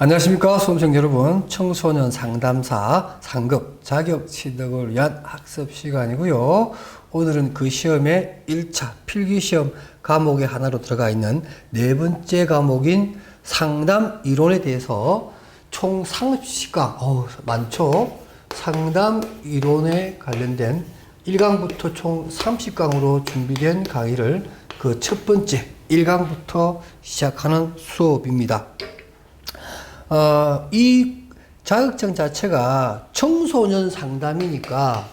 안녕하십니까 수험생 여러분. 청소년 상담사 상급 자격 취득을 위한 학습 시간이고요. 오늘은 그 시험의 1차 필기시험 과목의 하나로 들어가 있는 네 번째 과목인 상담 이론에 대해서 총 30시간 많죠. 상담 이론에 관련된 1강부터 총 30강으로 준비된 강의를 그 첫 번째 1강부터 시작하는 수업입니다. 이 자격증 자체가 청소년 상담이니까,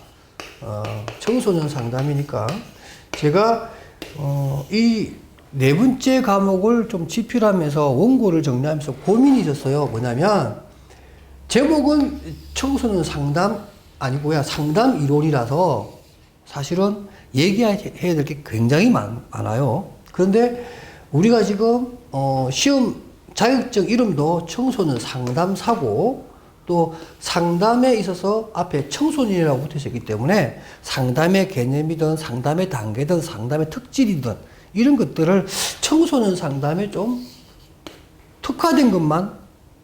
제가, 이 네 번째 과목을 좀 집필하면서 원고를 정리하면서 고민이 있었어요. 뭐냐면, 제목은 청소년 상담 아니고요. 상담 이론이라서 사실은 얘기해야 될 게 굉장히 많아요. 그런데 우리가 지금, 시험 자격증 이름도 청소년 상담사고 또 상담에 있어서 앞에 청소년이라고 붙어 있기 때문에 상담의 개념이든 상담의 단계든 상담의 특질이든 이런 것들을 청소년 상담에 좀 특화된 것만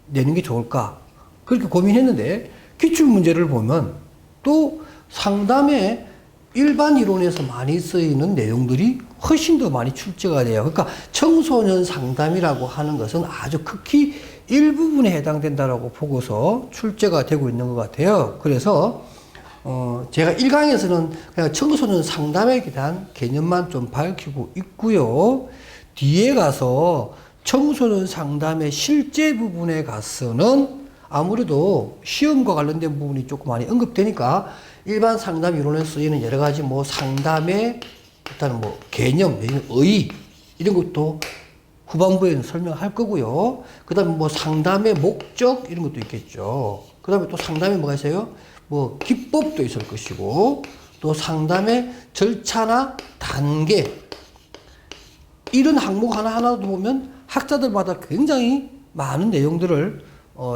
내는 게 좋을까 그렇게 고민했는데 기출문제를 보면 또 상담의 일반 이론에서 많이 쓰이는 내용들이 훨씬 더 많이 출제가 돼요. 그러니까 청소년 상담이라고 하는 것은 아주 극히 일부분에 해당된다라고 보고서 출제가 되고 있는 것 같아요. 그래서 제가 1강에서는 그냥 청소년 상담에 대한 개념만 좀 밝히고 있고요. 뒤에 가서 청소년 상담의 실제 부분에 가서는 아무래도 시험과 관련된 부분이 조금 많이 언급되니까 일반 상담 이론에 쓰이는 여러 가지 상담의 일단은 개념, 의의 이런 것도 후반부에는 설명할 거고요. 그 다음에 상담의 목적 이런 것도 있겠죠. 그 다음에 또 상담에 뭐가 있어요? 기법도 있을 것이고 또 상담의 절차나 단계 이런 항목 하나하나도 보면 학자들마다 굉장히 많은 내용들을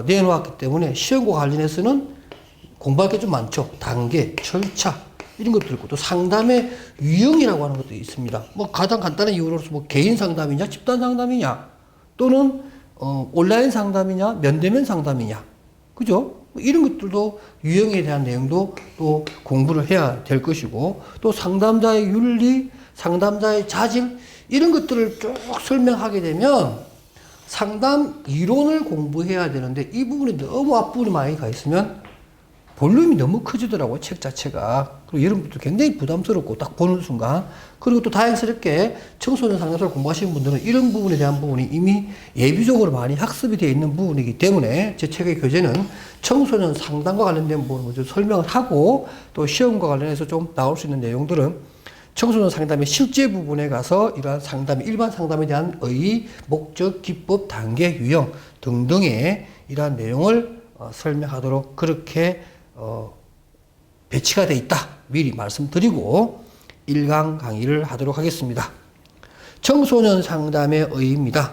내놓았기 때문에 시험과 관련해서는 공부할 게 좀 많죠. 단계, 절차 이런 것도 있고 또 상담의 유형이라고 하는 것도 있습니다. 가장 간단한 이유로서 개인 상담이냐, 집단 상담이냐, 또는 온라인 상담이냐, 면대면 상담이냐, 그죠? 이런 것들도 유형에 대한 내용도 또 공부를 해야 될 것이고 또 상담자의 윤리, 상담자의 자질 이런 것들을 쭉 설명하게 되면 상담 이론을 공부해야 되는데 이 부분이 너무 앞부분이 많이 가 있으면 볼륨이 너무 커지더라고요, 책 자체가. 그리고 여러분들도 굉장히 부담스럽고, 딱 보는 순간. 그리고 또 다행스럽게 청소년 상담사를 공부하시는 분들은 이런 부분에 대한 부분이 이미 예비적으로 많이 학습이 되어 있는 부분이기 때문에 제 책의 교재는 청소년 상담과 관련된 부분을 먼저 설명을 하고 또 시험과 관련해서 좀 나올 수 있는 내용들은 청소년 상담의 실제 부분에 가서 이러한 상담, 일반 상담에 대한 의의, 목적, 기법, 단계, 유형 등등의 이러한 내용을 설명하도록 그렇게 배치가 되어 있다. 미리 말씀드리고 1강 강의를 하도록 하겠습니다. 청소년 상담의 의의입니다.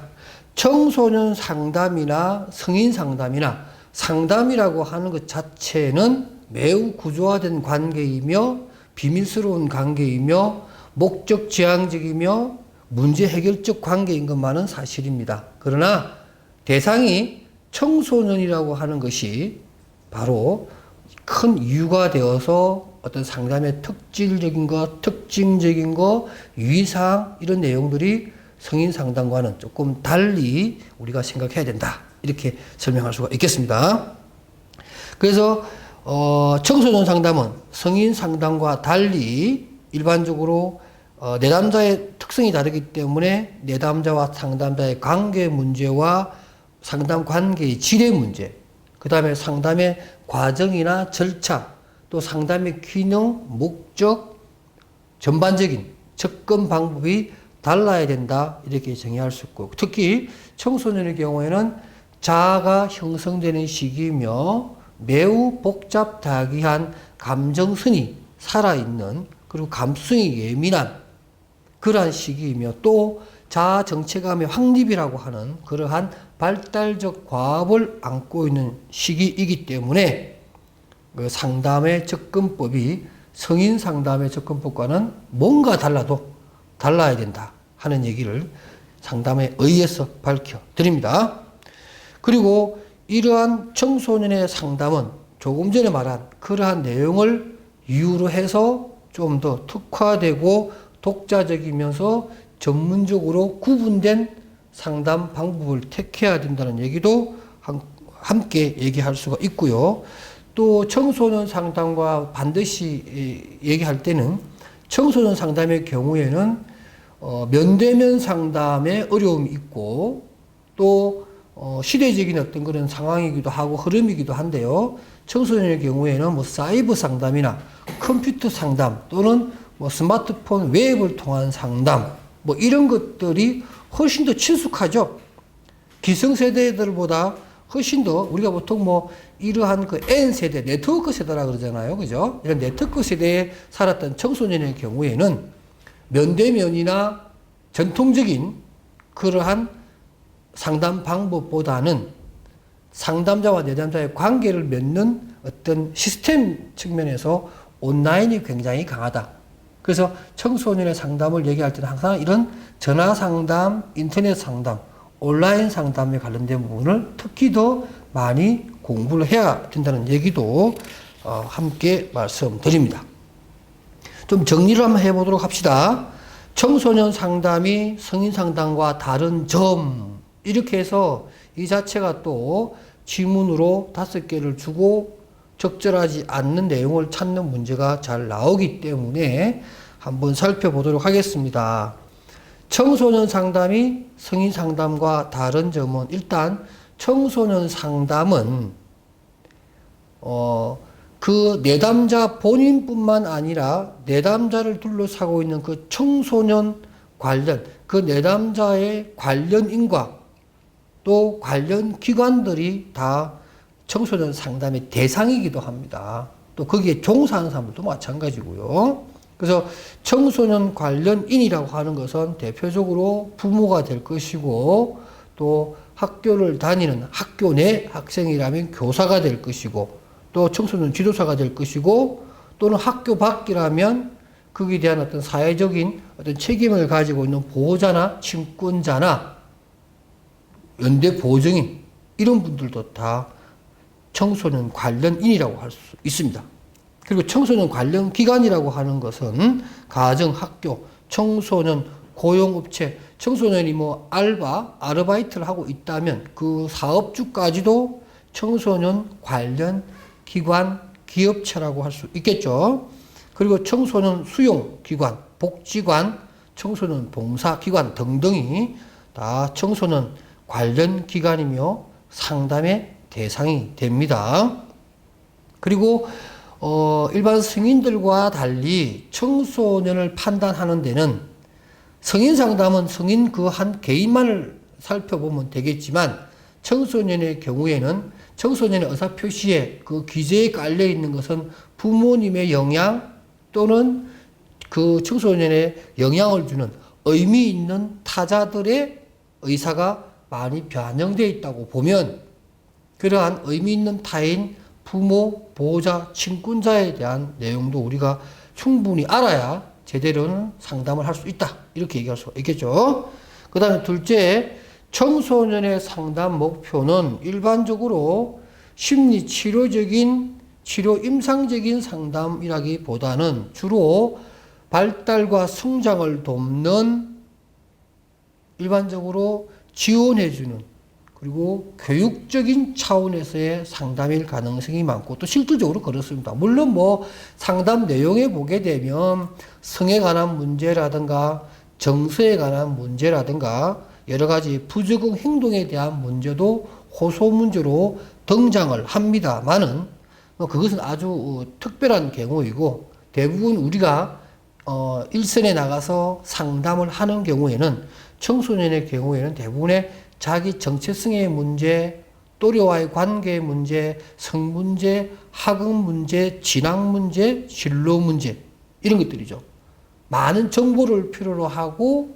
청소년 상담이나 성인 상담이나 상담이라고 하는 것 자체는 매우 구조화된 관계이며 비밀스러운 관계이며 목적 지향적이며 문제 해결적 관계인 것만은 사실입니다. 그러나 대상이 청소년이라고 하는 것이 바로 큰 이유가 되어서 어떤 상담의 특질적인 것, 특징적인 것, 유의사항 이런 내용들이 성인 상담과는 조금 달리 우리가 생각해야 된다. 이렇게 설명할 수가 있겠습니다. 그래서 청소년 상담은 성인 상담과 달리 일반적으로 내담자의 특성이 다르기 때문에 내담자와 상담자의 관계 문제와 상담 관계의 질의 문제, 그 다음에 상담의 과정이나 절차, 또 상담의 기능, 목적, 전반적인 접근 방법이 달라야 된다. 이렇게 정의할 수 있고, 특히 청소년의 경우에는 자아가 형성되는 시기이며 매우 복잡다기한 감정선이 살아있는 그리고 감수성이 예민한 그러한 시기이며 또 자아 정체감의 확립이라고 하는 그러한 발달적 과업을 안고 있는 시기이기 때문에 그 상담의 접근법이 성인 상담의 접근법과는 뭔가 달라야 된다 하는 얘기를 상담에 의해서 밝혀 드립니다. 그리고 이러한 청소년의 상담은 조금 전에 말한 그러한 내용을 이유로 해서 좀 더 특화되고 독자적이면서 전문적으로 구분된 상담 방법을 택해야 된다는 얘기도 함께 얘기할 수가 있고요. 또 청소년 상담과 반드시 얘기할 때는 청소년 상담의 경우에는 면대면 상담에 어려움이 있고 또 시대적인 어떤 그런 상황이기도 하고 흐름이기도 한데요. 청소년의 경우에는 뭐 사이버 상담이나 컴퓨터 상담 또는 뭐 스마트폰 웹을 통한 상담 뭐 이런 것들이 훨씬 더 친숙하죠. 기성세대들보다 훨씬 더 우리가 보통 뭐 이러한 그 N세대, 네트워크 세대라 그러잖아요. 그죠? 이런 네트워크 세대에 살았던 청소년의 경우에는 면대면이나 전통적인 그러한 상담 방법보다는 상담자와 내담자의 관계를 맺는 어떤 시스템 측면에서 온라인이 굉장히 강하다. 그래서 청소년의 상담을 얘기할 때는 항상 이런 전화 상담, 인터넷 상담, 온라인 상담에 관련된 부분을 특히 더 많이 공부를 해야 된다는 얘기도 함께 말씀드립니다. 좀 정리를 한번 해보도록 합시다. 청소년 상담이 성인 상담과 다른 점 이렇게 해서 이 자체가 또 지문으로 5개를 주고 적절하지 않는 내용을 찾는 문제가 잘 나오기 때문에 한번 살펴보도록 하겠습니다. 청소년 상담이 성인 상담과 다른 점은 일단 청소년 상담은 그 내담자 본인뿐만 아니라 내담자를 둘러싸고 있는 그 청소년 관련 그 내담자의 관련인과 또 관련 기관들이 다 청소년 상담의 대상이기도 합니다. 또 거기에 종사하는 사람들도 마찬가지고요. 그래서 청소년 관련인이라고 하는 것은 대표적으로 부모가 될 것이고 또 학교를 다니는 학교 내 학생이라면 교사가 될 것이고 또 청소년 지도사가 될 것이고 또는 학교 밖이라면 거기에 대한 어떤 사회적인 어떤 책임을 가지고 있는 보호자나 친권자나 연대 보호정인 이런 분들도 다 청소년 관련인이라고 할 수 있습니다. 그리고 청소년 관련 기관이라고 하는 것은 가정, 학교, 청소년 고용업체, 청소년이 뭐 아르바이트를 하고 있다면 그 사업주까지도 청소년 관련 기관, 기업체라고 할 수 있겠죠. 그리고 청소년 수용기관, 복지관, 청소년 봉사기관 등등이 다 청소년 관련 기관이며 상담의 대상이 됩니다. 그리고 일반 성인들과 달리 청소년을 판단하는 데는 성인 상담은 성인 그 한 개인만을 살펴보면 되겠지만 청소년의 경우에는 청소년의 의사표시에 그 기재에 깔려 있는 것은 부모님의 영향 또는 그 청소년의 영향을 주는 의미 있는 타자들의 의사가 많이 반영되어 있다고 보면 그러한 의미 있는 타인, 부모, 보호자, 친권자에 대한 내용도 우리가 충분히 알아야 제대로는 상담을 할 수 있다. 이렇게 얘기할 수가 있겠죠. 그 다음에 둘째, 청소년의 상담 목표는 일반적으로 심리 치료적인, 치료 임상적인 상담이라기보다는 주로 발달과 성장을 돕는 일반적으로 지원해주는 그리고 교육적인 차원에서의 상담일 가능성이 많고 또 실질적으로 그렇습니다. 물론 뭐 상담 내용에 보게 되면 성에 관한 문제라든가 정서에 관한 문제라든가 여러 가지 부적응 행동에 대한 문제도 호소 문제로 등장을 합니다만은 그것은 아주 특별한 경우이고 대부분 우리가 일선에 나가서 상담을 하는 경우에는 청소년의 경우에는 대부분의 자기 정체성의 문제, 또래와의 관계의 문제, 성 문제, 학업 문제, 진학 문제, 진로 문제 이런 것들이죠. 많은 정보를 필요로 하고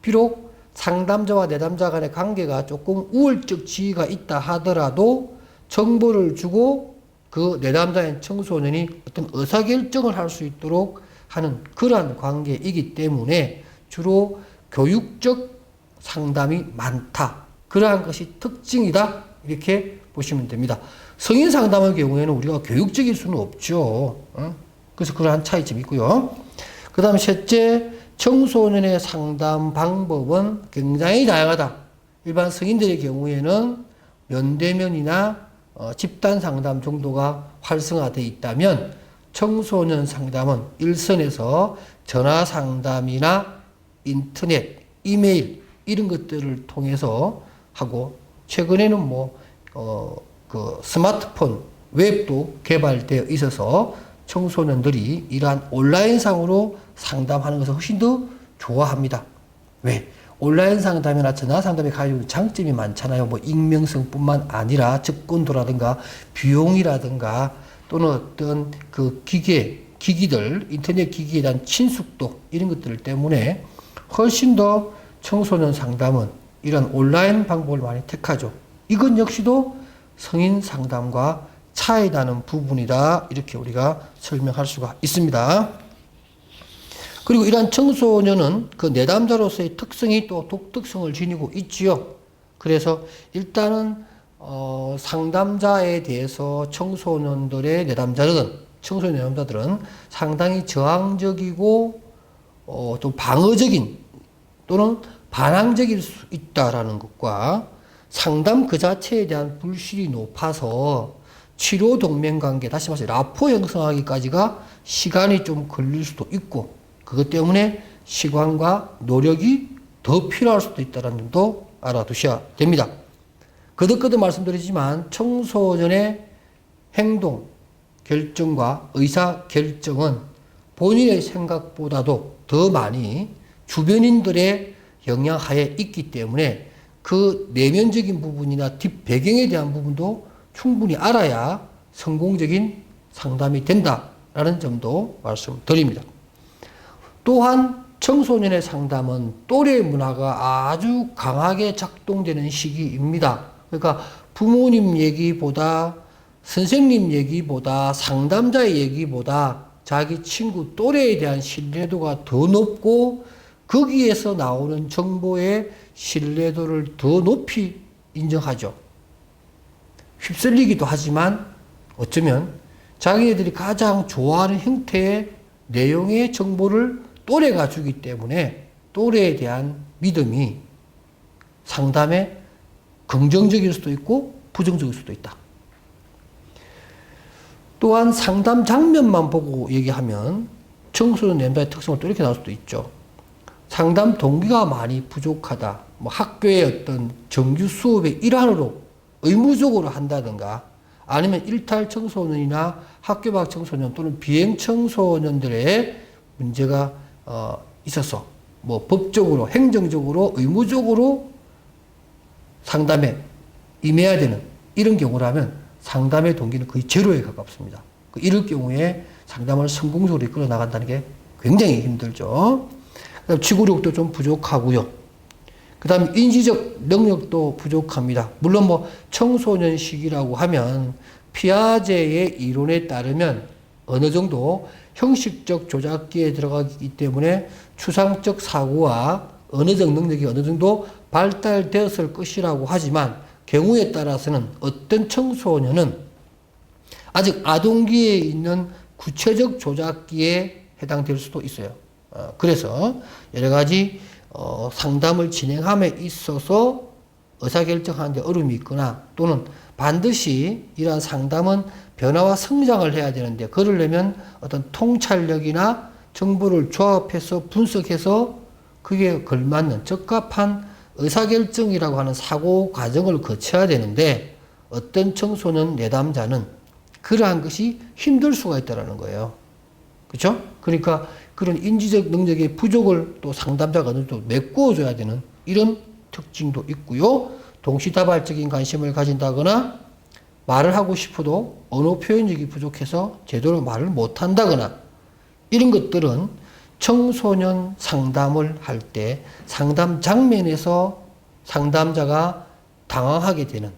비록 상담자와 내담자 간의 관계가 조금 우월적 지위가 있다 하더라도 정보를 주고 그 내담자인 청소년이 어떤 의사결정을 할 수 있도록 하는 그러한 관계이기 때문에 주로 교육적 상담이 많다. 그러한 것이 특징이다. 이렇게 보시면 됩니다. 성인 상담의 경우에는 우리가 교육적일 수는 없죠. 그래서 그러한 차이점이 있고요. 그 다음 셋째, 청소년의 상담 방법은 굉장히 다양하다. 일반 성인들의 경우에는 면대면이나 집단 상담 정도가 활성화되어 있다면 청소년 상담은 일선에서 전화 상담이나 인터넷, 이메일 이런 것들을 통해서 하고 최근에는 그 스마트폰, 웹도 개발되어 있어서 청소년들이 이러한 온라인상으로 상담하는 것을 훨씬 더 좋아합니다. 왜? 온라인 상담이나 전화 상담이 가지고 장점이 많잖아요. 뭐 익명성뿐만 아니라 접근도라든가 비용이라든가 또는 어떤 그 기기들, 인터넷 기기에 대한 친숙도 이런 것들 때문에 훨씬 더 청소년 상담은 이런 온라인 방법을 많이 택하죠. 이건 역시도 성인 상담과 차이 나는 부분이다. 이렇게 우리가 설명할 수가 있습니다. 그리고 이러한 청소년은 그 내담자로서의 특성이 또 독특성을 지니고 있지요. 그래서 일단은 상담자에 대해서 청소년 내담자들은 상당히 저항적이고 좀 방어적인 또는 반항적일 수 있다라는 것과 상담 그 자체에 대한 불신이 높아서 치료 동맹 관계, 다시 말해서 라포 형성하기까지가 시간이 좀 걸릴 수도 있고 그것 때문에 시간과 노력이 더 필요할 수도 있다는 점도 알아두셔야 됩니다. 거듭거듭 말씀드리지만 청소년의 행동, 결정과 의사 결정은 본인의 생각보다도 더 많이 주변인들의 영향하에 있기 때문에 그 내면적인 부분이나 뒷 배경에 대한 부분도 충분히 알아야 성공적인 상담이 된다라는 점도 말씀드립니다. 또한 청소년의 상담은 또래 문화가 아주 강하게 작동되는 시기입니다. 그러니까 부모님 얘기보다 선생님 얘기보다 상담자의 얘기보다 자기 친구 또래에 대한 신뢰도가 더 높고 거기에서 나오는 정보의 신뢰도를 더 높이 인정하죠. 휩쓸리기도 하지만 어쩌면 자기네들이 가장 좋아하는 형태의 내용의 정보를 또래가 주기 때문에 또래에 대한 믿음이 상담에 긍정적일 수도 있고 부정적일 수도 있다. 또한 상담 장면만 보고 얘기하면 청소년 내담자의 특성을 또 이렇게 나올 수도 있죠. 상담 동기가 많이 부족하다. 뭐 학교의 어떤 정규 수업의 일환으로 의무적으로 한다든가 아니면 일탈 청소년이나 학교 밖 청소년 또는 비행 청소년들의 문제가 있어서 뭐 법적으로 행정적으로 의무적으로 상담에 임해야 되는 이런 경우라면 상담의 동기는 거의 제로에 가깝습니다. 이럴 경우에 상담을 성공적으로 이끌어 나간다는 게 굉장히 힘들죠. 그다음 지구력도 좀 부족하고요. 그다음 인지적 능력도 부족합니다. 물론 뭐 청소년 시기라고 하면 피아제의 이론에 따르면 어느 정도 형식적 조작기에 들어가기 때문에 추상적 사고와 언어적 능력이 어느 정도 발달되었을 것이라고 하지만 경우에 따라서는 어떤 청소년은 아직 아동기에 있는 구체적 조작기에 해당될 수도 있어요. 그래서 여러 가지 상담을 진행함에 있어서 의사결정하는 데 어려움이 있거나 또는 반드시 이러한 상담은 변화와 성장을 해야 되는데 그러려면 어떤 통찰력이나 정보를 조합해서 분석해서 그게 걸맞는 적합한 의사결정이라고 하는 사고 과정을 거쳐야 되는데 어떤 청소년 내담자는 그러한 것이 힘들 수가 있다는 거예요. 그렇죠? 그러니까 그런 인지적 능력의 부족을 또 상담자가 어느 정도 메꿔줘야 되는 이런 특징도 있고요. 동시다발적인 관심을 가진다거나 말을 하고 싶어도 언어 표현력이 부족해서 제대로 말을 못한다거나 이런 것들은 청소년 상담을 할 때 상담 장면에서 상담자가 당황하게 되는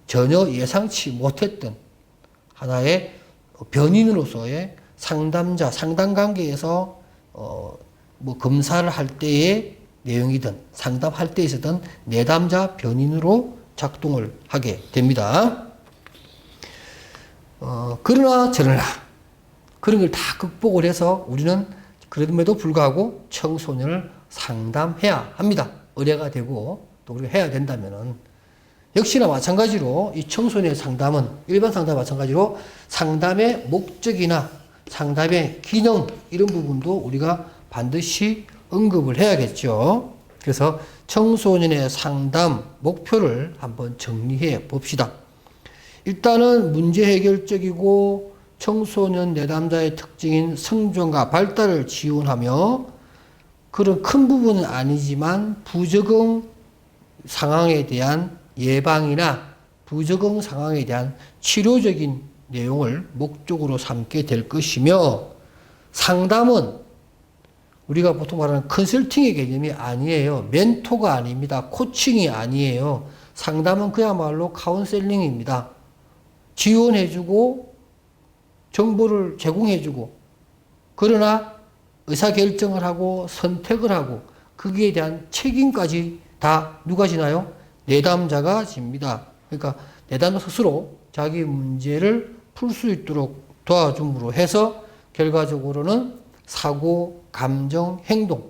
전혀 예상치 못했던 하나의 변인으로서의 상담자, 상담 관계에서 뭐 검사를 할 때의 내용이든 상담할 때 있었던 내담자 변인으로 작동을 하게 됩니다. 그러나 저러나 그런 걸 다 극복을 해서 우리는 그럼에도 불구하고 청소년을 상담해야 합니다. 의뢰가 되고 또 우리가 해야 된다면은 역시나 마찬가지로 이 청소년 상담은 일반 상담과 마찬가지로 상담의 목적이나 상담의 기능 이런 부분도 우리가 반드시 언급을 해야겠죠. 그래서 청소년의 상담 목표를 한번 정리해 봅시다. 일단은 문제 해결적이고 청소년 내담자의 특징인 성장과 발달을 지원하며 그런 큰 부분은 아니지만 부적응 상황에 대한 예방이나 부적응 상황에 대한 치료적인 내용을 목적으로 삼게 될 것이며 상담은 우리가 보통 말하는 컨설팅의 개념이 아니에요. 멘토가 아닙니다. 코칭이 아니에요. 상담은 그야말로 카운셀링입니다. 지원해주고 정보를 제공해주고 그러나 의사결정을 하고 선택을 하고 거기에 대한 책임까지 다 누가 지나요? 내담자가 집니다. 그러니까 내담자 스스로 자기 문제를 풀 수 있도록 도와줌으로 해서 결과적으로는 사고, 감정, 행동,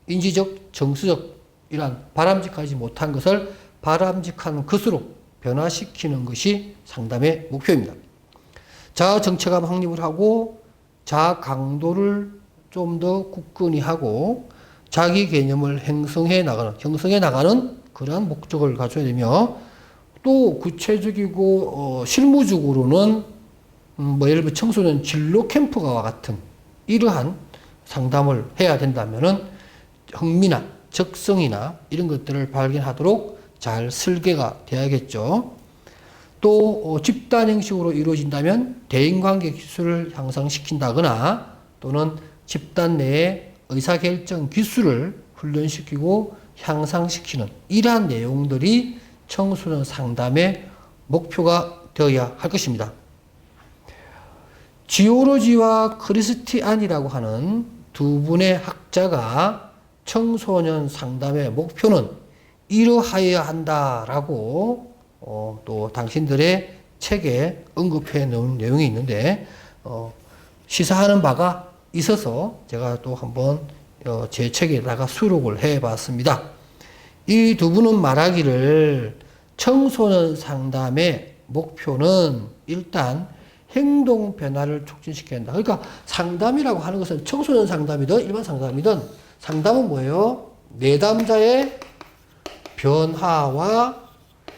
인지적, 정서적 이러한 바람직하지 못한 것을 바람직한 것으로 변화시키는 것이 상담의 목표입니다. 자아 정체감 확립을 하고 자아 강도를 좀 더 굳건히 하고 자기 개념을 형성해 나가는 그러한 목적을 가져야 되며 또 구체적이고 실무적으로는 예를 들어 청소년 진로 캠프와 같은 이러한 상담을 해야 된다면은 흥미나 적성이나 이런 것들을 발견하도록 잘 설계가 돼야겠죠. 또 집단 형식으로 이루어진다면 대인관계 기술을 향상시킨다거나 또는 집단 내에 의사결정 기술을 훈련시키고 향상시키는 이러한 내용들이 청소년 상담의 목표가 되어야 할 것입니다. 지오로지와 크리스티안이라고 하는 두 분의 학자가 청소년 상담의 목표는 이러하여야 한다라고 또 당신들의 책에 언급해 놓은 내용이 있는데 시사하는 바가 있어서 제가 또 한번 제 책에다가 수록을 해 봤습니다. 이 두 분은 말하기를 청소년 상담의 목표는 일단 행동 변화를 촉진시켜야 한다. 그러니까 상담이라고 하는 것은 청소년 상담이든 일반 상담이든 상담은 뭐예요? 내담자의 변화와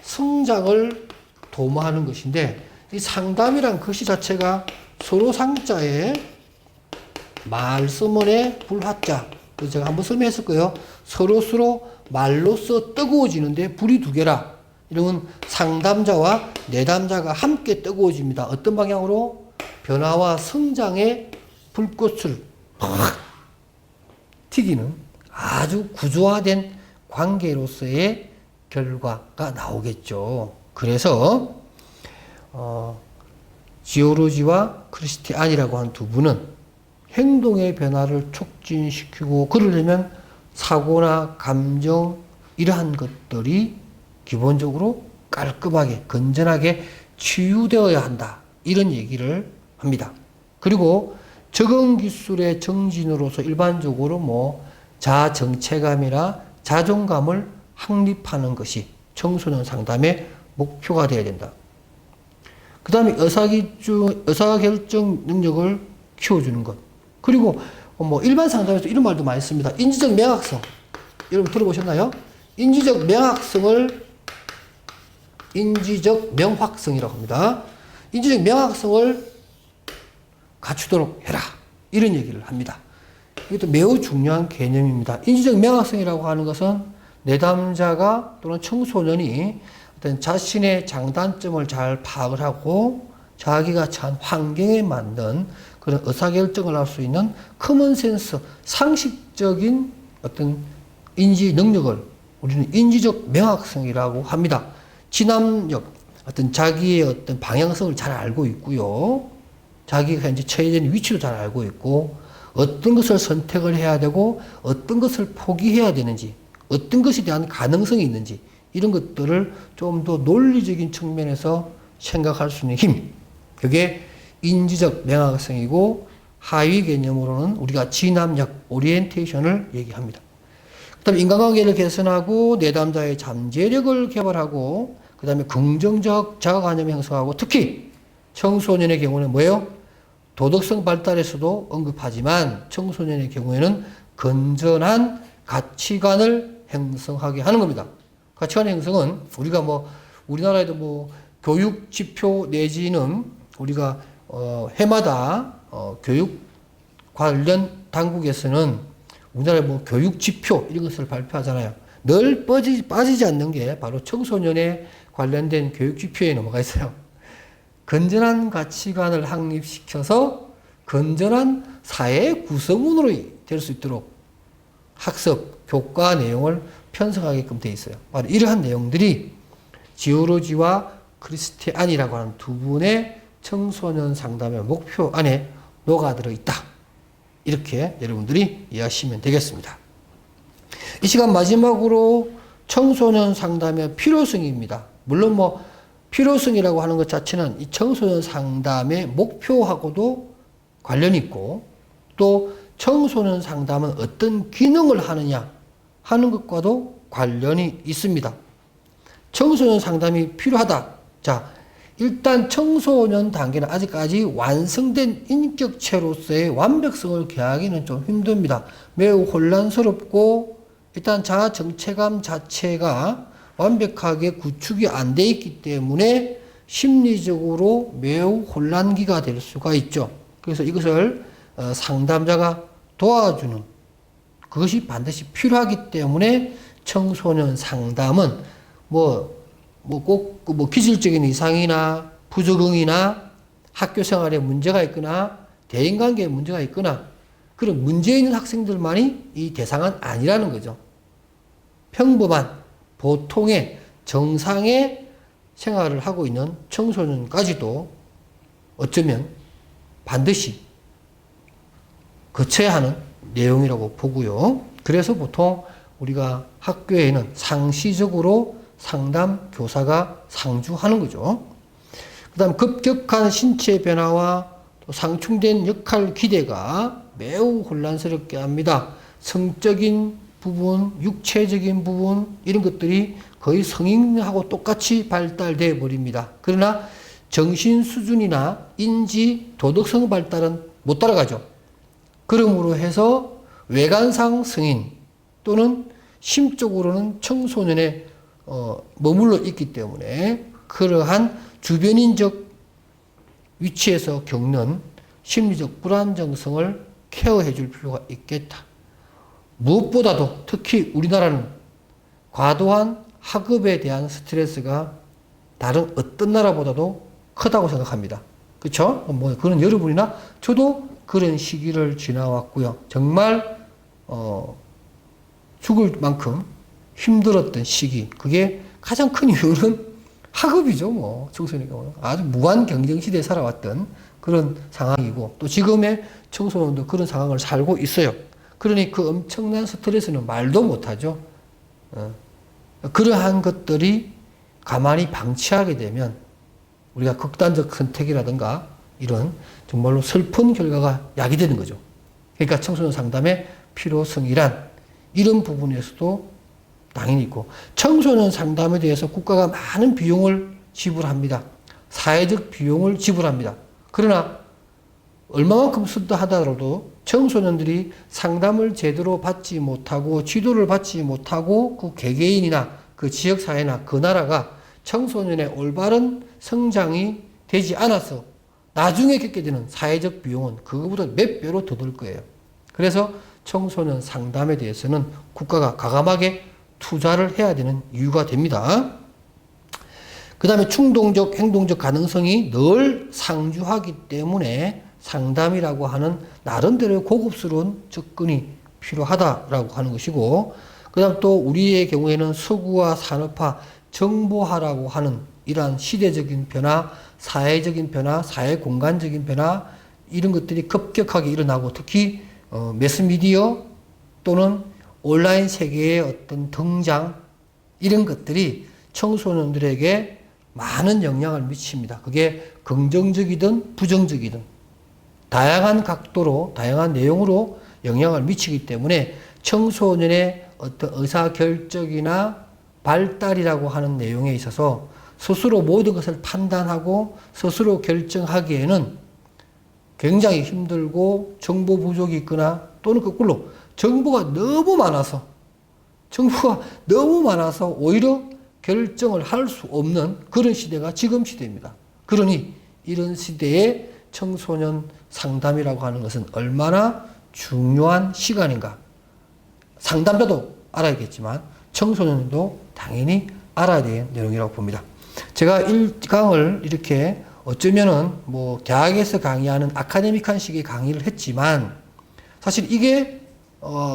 성장을 도모하는 것인데 이 상담이란 글씨 자체가 서로 상자에 말씀원의 불화자 그래서 제가 한번 설명했을 거예요. 서로 말로써 뜨거워지는데 불이 두 개라. 이런 상담자와 내담자가 함께 뜨거워집니다. 어떤 방향으로? 변화와 성장의 불꽃을 확 튀기는 아주 구조화된 관계로서의 결과가 나오겠죠. 그래서 지오로지와 크리스티안이라고 한 두 분은 행동의 변화를 촉진시키고 그러려면 사고나 감정 이러한 것들이 기본적으로 깔끔하게 건전하게 치유되어야 한다. 이런 얘기를 합니다. 그리고 적응 기술의 정진으로서 일반적으로 자아 정체감이나 자존감을 확립하는 것이 청소년 상담의 목표가 되어야 된다. 그 다음에 의사결정 능력을 키워주는 것. 그리고 일반 상담에서 이런 말도 많이 씁니다. 인지적 명확성. 여러분 들어보셨나요? 인지적 명확성이라고 합니다. 인지적 명확성을 갖추도록 해라. 이런 얘기를 합니다. 이것도 매우 중요한 개념입니다. 인지적 명확성이라고 하는 것은 내담자가 또는 청소년이 어떤 자신의 장단점을 잘 파악을 하고 자기가 처한 환경에 맞는 그런 의사결정을 할 수 있는 커먼센스, 상식적인 어떤 인지 능력을 우리는 인지적 명확성이라고 합니다. 진압력, 어떤 자기의 어떤 방향성을 잘 알고 있고요. 자기가 현재 처해져 있는 위치를 잘 알고 있고, 어떤 것을 선택을 해야 되고, 어떤 것을 포기해야 되는지, 어떤 것에 대한 가능성이 있는지, 이런 것들을 좀 더 논리적인 측면에서 생각할 수 있는 힘. 그게 인지적 명확성이고 하위 개념으로는 우리가 진압력, 오리엔테이션을 얘기합니다. 그 다음에 인간관계를 개선하고 내담자의 잠재력을 개발하고 그 다음에 긍정적 자아관념을 형성하고 특히 청소년의 경우는 뭐예요? 도덕성 발달에서도 언급하지만 청소년의 경우에는 건전한 가치관을 형성하게 하는 겁니다. 가치관 형성은 우리가 우리나라에도 교육 지표 내지는 우리가 해마다 교육 관련 당국에서는 우리나라의 교육 지표 이런 것을 발표하잖아요. 늘 빠지지 않는 게 바로 청소년에 관련된 교육 지표에 뭐가 있어요? 건전한 가치관을 확립시켜서 건전한 사회 구성원으로 될 수 있도록 학습, 교과 내용을 편성하게끔 되어 있어요. 바로 이러한 내용들이 지오로지와 크리스티안이라고 하는 두 분의 청소년 상담의 목표 안에 녹아들어 있다. 이렇게 여러분들이 이해하시면 되겠습니다. 이 시간 마지막으로 청소년 상담의 필요성입니다. 물론 필요성이라고 하는 것 자체는 이 청소년 상담의 목표하고도 관련이 있고 또 청소년 상담은 어떤 기능을 하느냐 하는 것과도 관련이 있습니다. 청소년 상담이 필요하다. 자, 일단 청소년 단계는 아직까지 완성된 인격체로서의 완벽성을 기하기는 좀 힘듭니다. 매우 혼란스럽고 일단 자아 정체감 자체가 완벽하게 구축이 안 돼 있기 때문에 심리적으로 매우 혼란기가 될 수가 있죠. 그래서 이것을 상담자가 도와주는 그것이 반드시 필요하기 때문에 청소년 상담은 꼭 기질적인 이상이나 부적응이나 학교 생활에 문제가 있거나 대인관계에 문제가 있거나 그런 문제 있는 학생들만이 이 대상은 아니라는 거죠. 평범한 보통의 정상의 생활을 하고 있는 청소년까지도 어쩌면 반드시 거쳐야 하는 내용이라고 보고요. 그래서 보통 우리가 학교에는 상시적으로 상담 교사가 상주하는 거죠. 그 다음 급격한 신체 변화와 또 상충된 역할 기대가 매우 혼란스럽게 합니다. 성적인 부분, 육체적인 부분 이런 것들이 거의 성인하고 똑같이 발달돼 버립니다. 그러나 정신 수준이나 인지, 도덕성 발달은 못 따라가죠. 그러므로 해서 외관상 성인 또는 심적으로는 청소년에 머물러 있기 때문에 그러한 주변인적 위치에서 겪는 심리적 불안정성을 케어해 줄 필요가 있겠다. 무엇보다도 특히 우리나라는 과도한 학업에 대한 스트레스가 다른 어떤 나라보다도 크다고 생각합니다. 그렇죠? 그런 여러분이나 저도 그런 시기를 지나왔고요. 정말 죽을 만큼 힘들었던 시기. 그게 가장 큰 이유는 학업이죠. 청소년의 경우는 아주 무한 경쟁 시대에 살아왔던 그런 상황이고 또 지금의 청소년도 그런 상황을 살고 있어요. 그러니 그 엄청난 스트레스는 말도 못하죠. 그러한 것들이 가만히 방치하게 되면 우리가 극단적 선택이라든가 이런 정말로 슬픈 결과가 야기되는 거죠. 그러니까 청소년 상담의 필요성이란 이런 부분에서도 당연히 있고 청소년 상담에 대해서 국가가 많은 비용을 지불합니다. 사회적 비용을 지불합니다. 그러나 얼마만큼 쓴다 하더라도 청소년들이 상담을 제대로 받지 못하고 지도를 받지 못하고 그 개개인이나 그 지역사회나 그 나라가 청소년의 올바른 성장이 되지 않아서 나중에 겪게 되는 사회적 비용은 그거보다 몇 배로 더 들 거예요. 그래서 청소년 상담에 대해서는 국가가 과감하게 투자를 해야 되는 이유가 됩니다. 그 다음에 충동적, 행동적 가능성이 늘 상주하기 때문에 상담이라고 하는 나름대로의 고급스러운 접근이 필요하다라고 하는 것이고, 그 다음 또 우리의 경우에는 서구화, 산업화, 정보화라고 하는 이러한 시대적인 변화, 사회적인 변화, 사회 공간적인 변화, 이런 것들이 급격하게 일어나고 특히 매스미디어 또는 온라인 세계의 어떤 등장, 이런 것들이 청소년들에게 많은 영향을 미칩니다. 그게 긍정적이든 부정적이든 다양한 각도로 다양한 내용으로 영향을 미치기 때문에 청소년의 어떤 의사결정이나 발달이라고 하는 내용에 있어서 스스로 모든 것을 판단하고 스스로 결정하기에는 굉장히 힘들고 정보 부족이 있거나 또는 거꾸로 정보가 너무 많아서 오히려 결정을 할 수 없는 그런 시대가 지금 시대입니다. 그러니 이런 시대에 청소년 상담이라고 하는 것은 얼마나 중요한 시간인가. 상담자도 알아야겠지만 청소년도 당연히 알아야 될 내용이라고 봅니다. 제가 1강을 이렇게 어쩌면은 뭐 대학에서 강의하는 아카데믹한 식의 강의를 했지만 사실 이게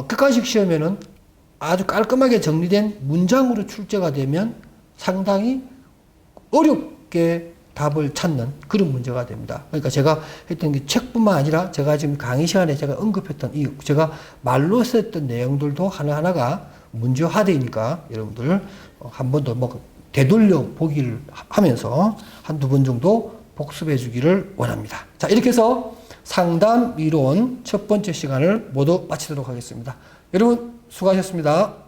객관식 시험에는 아주 깔끔하게 정리된 문장으로 출제가 되면 상당히 어렵게 답을 찾는 그런 문제가 됩니다. 그러니까 제가 했던 게 책뿐만 아니라 제가 지금 강의 시간에 제가 언급했던 제가 말로 썼던 내용들도 하나하나가 문제화되니까 여러분들 한 번 더 뭐 되돌려 보기를 하면서 한두 번 정도 복습해 주기를 원합니다. 자, 이렇게 해서 상담 이론 첫 번째 시간을 모두 마치도록 하겠습니다. 여러분 수고하셨습니다.